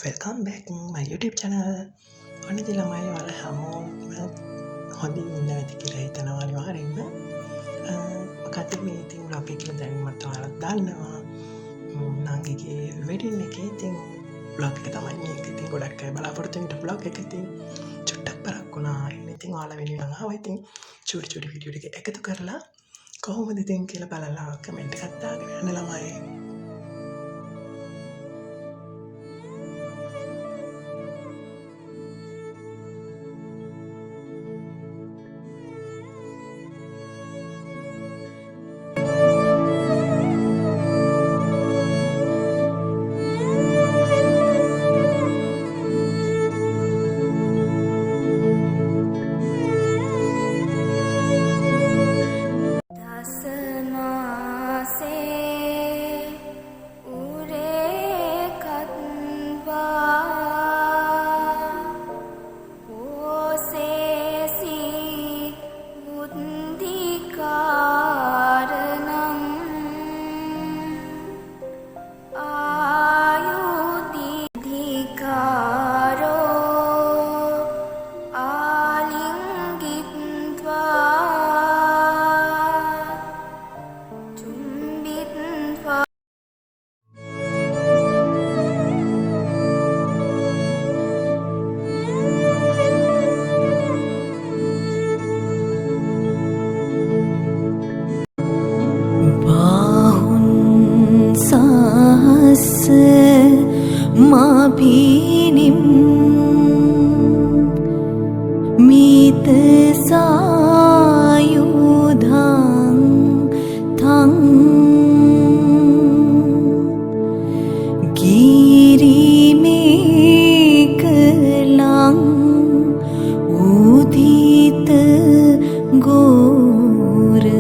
Welcome back to my YouTube channel. ඔන්න ඉතින් ළමයි ඔයාලා හැමෝම හොඳින් ඉන්න ඇති කියලා හිතනවා අනිවාර්යෙන්ම. මොකද මේ ඉතින් vlog එක කියලා දැනීමත් ඔයාලා දන්නවා. නංගිගේ wedding එකේ ඉතින් vlog එක තමයි මේක. ඉතින් ගොඩක් අය බලාපොරොත්තු වෙන vlog එක ඉතින් චුට්ටක් පරක් වුණා. ඉතින් ඔයාලා වෙනුවෙන් ආවා ඉතින් චූටි වීඩියෝ ටික එකතු කරලා කොහොමද ඉතින් කියලා බලලා කමෙන්ට් එකක් දාගෙන යන්න ළමයි. Mabinim mit sayudhang thang giri mekalang udit gora.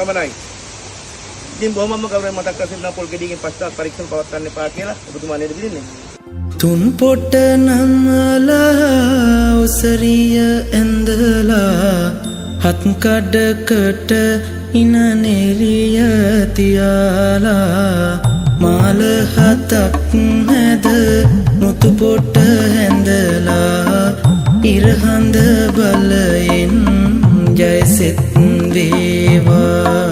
පමණයි. ඉතින් බොහොමම ගෞරවයෙන් මතක් කර සිටින පොල් ගෙඩියකින් පශ්චාත් පරීක්ෂණ පවත්වන්න එපා කියලා ඔබතුමා නේද පිළින්නේ? තුන් පොට නම්ලා ඔසරිය ඇඳලා හත් කඩකට ඉන නෙරිය තියාලා මාල හතක් නැද මුතු පොට හැඳලා ඉරහඳ බලයෙන් ජයසෙත් වේවා.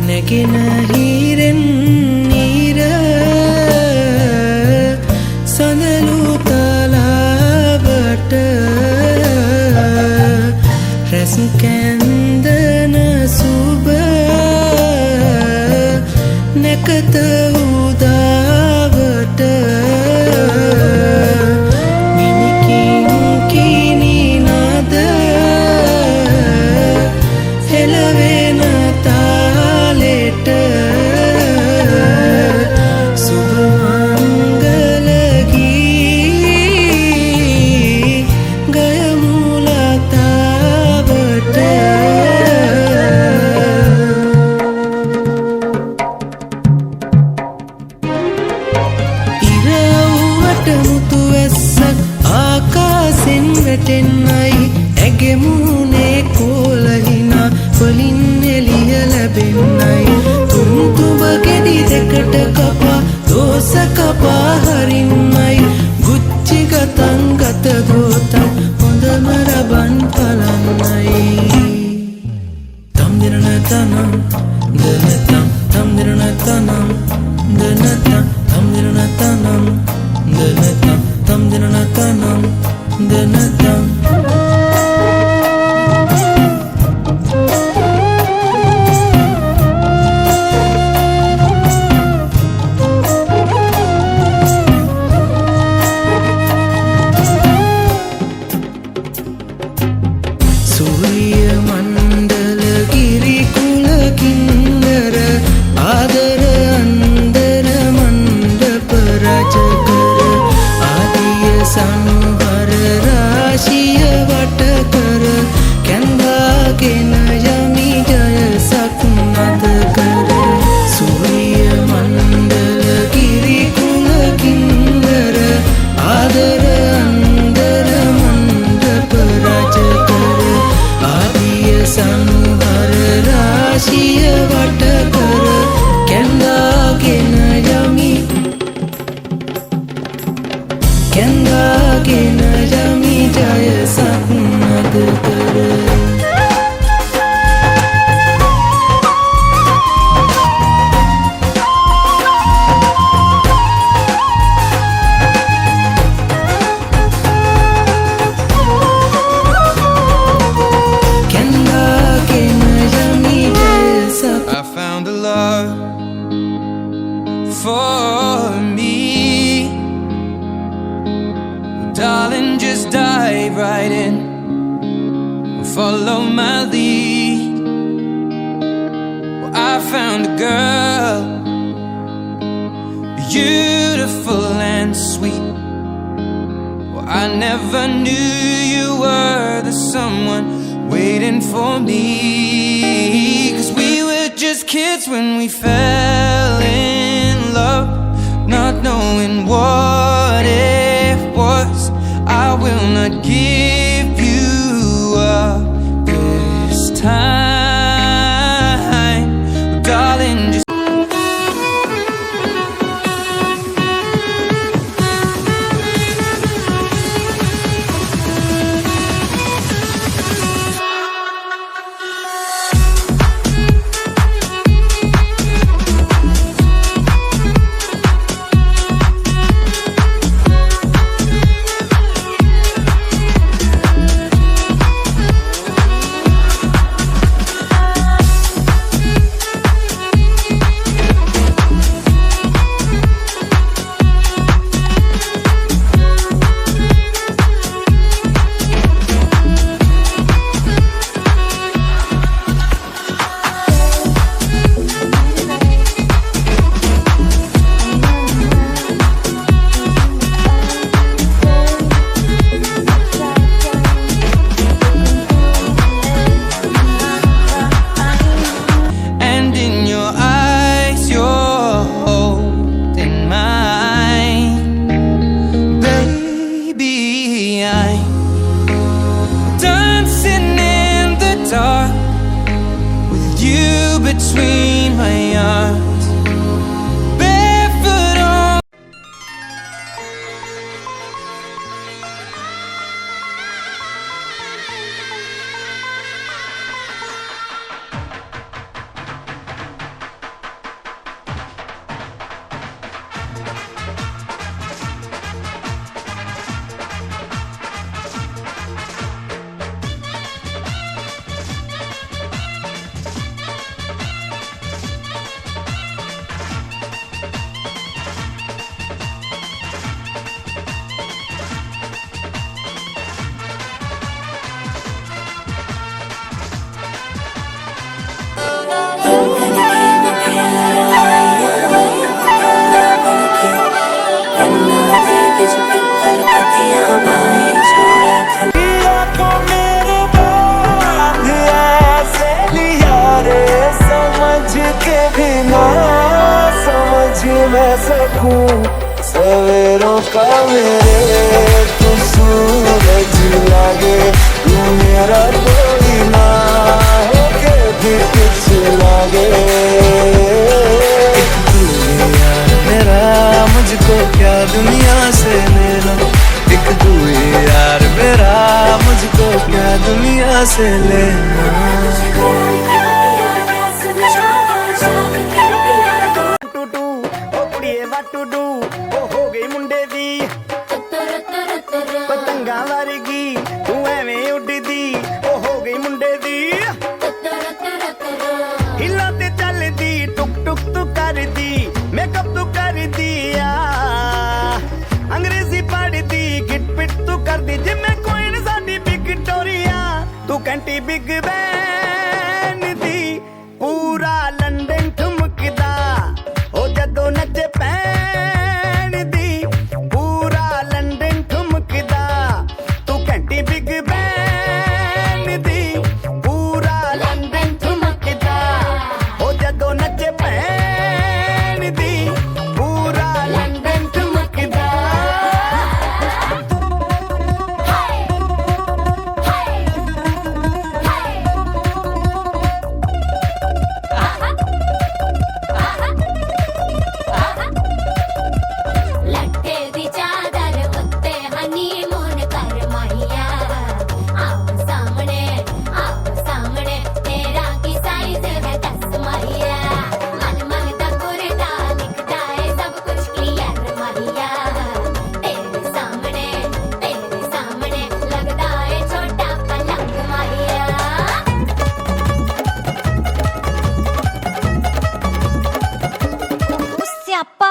නැගෙන හිරෙන් නීර සඳලු තලාවට රැස් කැන්දන සුබ නැකත උදාවට මිනිකින් කිනි නද හෙළවෙන වෙන්නයි ඇගේ මුහුණේ කෝලහිනා වලින් එළිය ලැබෙන්නයි තුන්තුඹ ගෙඩි දෙකට කපා දෝස කපා හරින්නයි ගුච්චි ගතන් ගත ගෝතන් හොඳම රබන් පලන්නයි tam dirana tanam danatam tam dirana tanam danatam tam dirana tanam danatam tam dirana tanam danatam සූර්ය මණ්ඩල ගිරි කුල කින්නර ආදර අන්දර මණ්ඩප රජ කර ආදිය සනුහර රාශිය වට කර කැඳවාගෙන යමි ජයසක් නද කර සූර්ය මණ්ඩල ගිරි කුල කින්නර ආදර අන්දර මණ්ඩප රජ කර ආදිය සනුහර රාශිය වට කර කැඳවාගෙන යමි ජයසක් නද කර I found a love for me. Darling, just dive right in. Follow my lead. Well, I found a girl, beautiful and sweet. Well, I never knew you were the someone waiting for me. 'Cause we were just kids when we fell in love, not knowing what it was. I will not give you up this time, darling. Just between my arms, barefoot on. मैं सकूं सवेरों का मेरे तुझसे सूरज लागे तू मेरा कोई ना होके भी कुछ लागे तू यार मेरा मुझको क्या दुनिया से लेना एक तू यार मेरा मुझको क्या दुनिया से लेना पतंगा वर्गी तू एवें उड़दी ओ हो गई मुंडे दी हिला ते चलदी टुक टुक तू करदी मेकअप तू कर दिया अंग्रेजी पढ़दी गिट पिट तू करदी जिम्मे कोई न साडी विक्टोरिया तू कंटी बिग बैन दी पूरा लंदन ठुमकदा ओ जदों नचे पैन दी पूरा लंदन ठुमकदा तू घंटी बिग बैन दी पूरा लंदन ठुमकदा ओ जदों नचे पैन दी पूरा लंदन ठुमकदा लट्टे दी चादर उत्ते हनीमून कर माहिया आओ सामने तेरा की साइज है 10 माहिया मन मन दा कुरदा दिखदा है सब कुछ क्लियर माहिया तेरे सामने लगदा है छोटा पलंग माहिया उससे अपा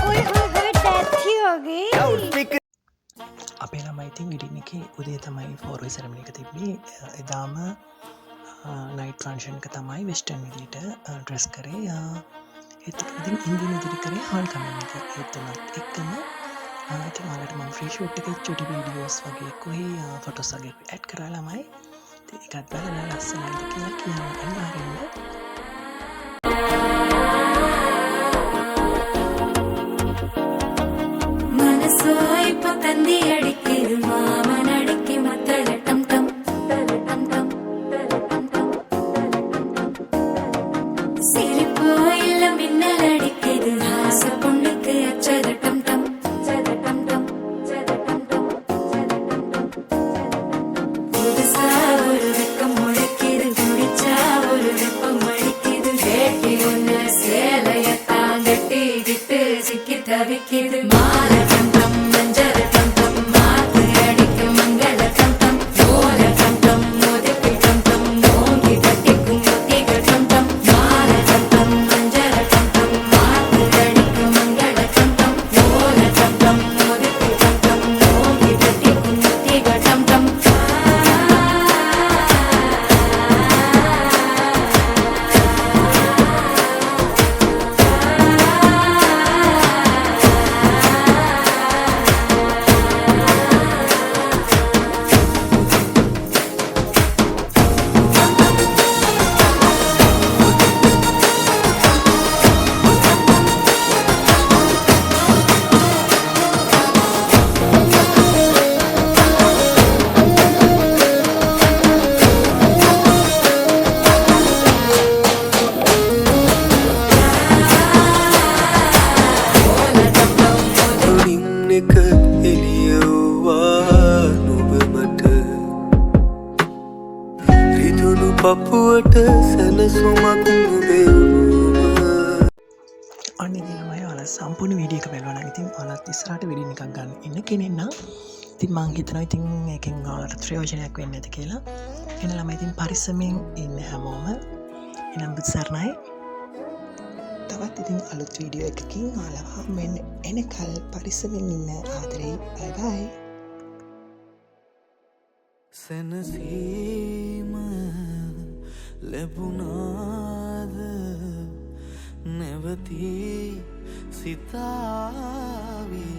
ओए होए डेथ ही हो गई අපේ ළමයි ඉතින් විඩින් එකේ උදේ තමයි ෆෝර්වේ සෙරමනි එක තිබ්බේ එදාම නයිට් ෆන්ක්ෂන් එක තමයි වෙස්ටර්න් විදියට ඩ්‍රෙස් කරේ ඒත් ඉතින් ඉන්දියන් විදියට කරේ හාල් කමෙන් එක ඒත් උනත් එක්කම ඉතින් ඔයාලට මම ෆ්‍රී ෂූට් එකේ චුටි වීඩියෝස් වගේ කොහේ ෆොටෝස් වගේ ඇඩ් කරා ළමයි ඉතින් ඒකත් බලලා ලස්සනයිද කියලා කියන්න අනිවාර්යෙන්ම മനസ്സോയി പത്തന്തി അടിക്കരു മാമനടിക്ക് മത്തളട്ടം ടം ടം ടം സിരിപ്പോയില്ല മിന്നലടിക്കരു ഹാസപ്പൊണ്ണുക്ക് അച്ചതട്ടം ടം പുതുസാ ഒരു വെക്കം മുഴക്കിയത് കുടിച്ചാ ഒരു വെപ്പം മഴിക്കിയത് കേട്ടി ഒന്ന് സേലയത്താൻ കെട്ടി കിട്ട് സിക്കി തവിക്കിത് മാല ടം ടം മഞ്ചര ടം ടം മാത്ത് അടിക്കും മംഗള ടം ടം ഓല ടം ടം മോദപ്പി ടം ടം മോങ്കി തട്ടിക്കും മുത്തിക ടം ടം മാല ടം ടം മഞ്ചര ടം ടം മാത്ത് അടിക്കും മംഗള ടം ടം ഓല ടം ടം മോദപ്പി ടം ടം മോങ്കി തട്ടിക്കും മുത്തിക ടം ടം එක එළියවා නුඹ මට රිදුණු පපුවට සැනසුමක් නුබෙව්වා අන්න ඉතින් ළමයි ඔයාලා සම්පූර්ණ වීඩියෝ එක බලනවා නම් ඉතින් ඔයාලත් ඉස්සරහට වීඩියෝ එකක් ගන්න ඉන්න කෙනෙක් නම් ඉතින් මං හිතනවා ඉතින් ඒකෙන් ඔයාලට ප්‍රයෝජනයක් වෙන්න ඇති කියලා එහෙනම් ළමයි ඉතින් පරිස්සමෙන් ඉන්න හැමෝම එනම් බුත්සරණයි තවත් ඉතින් අලුත් වීඩියෝ එකකින් ඔයාලව මෙන්න එනකල් පරිස්සමෙන් ඉන්න ආදරේ බයි බයි සැනසීම ලැබුණාද නැවතී සිතාවිය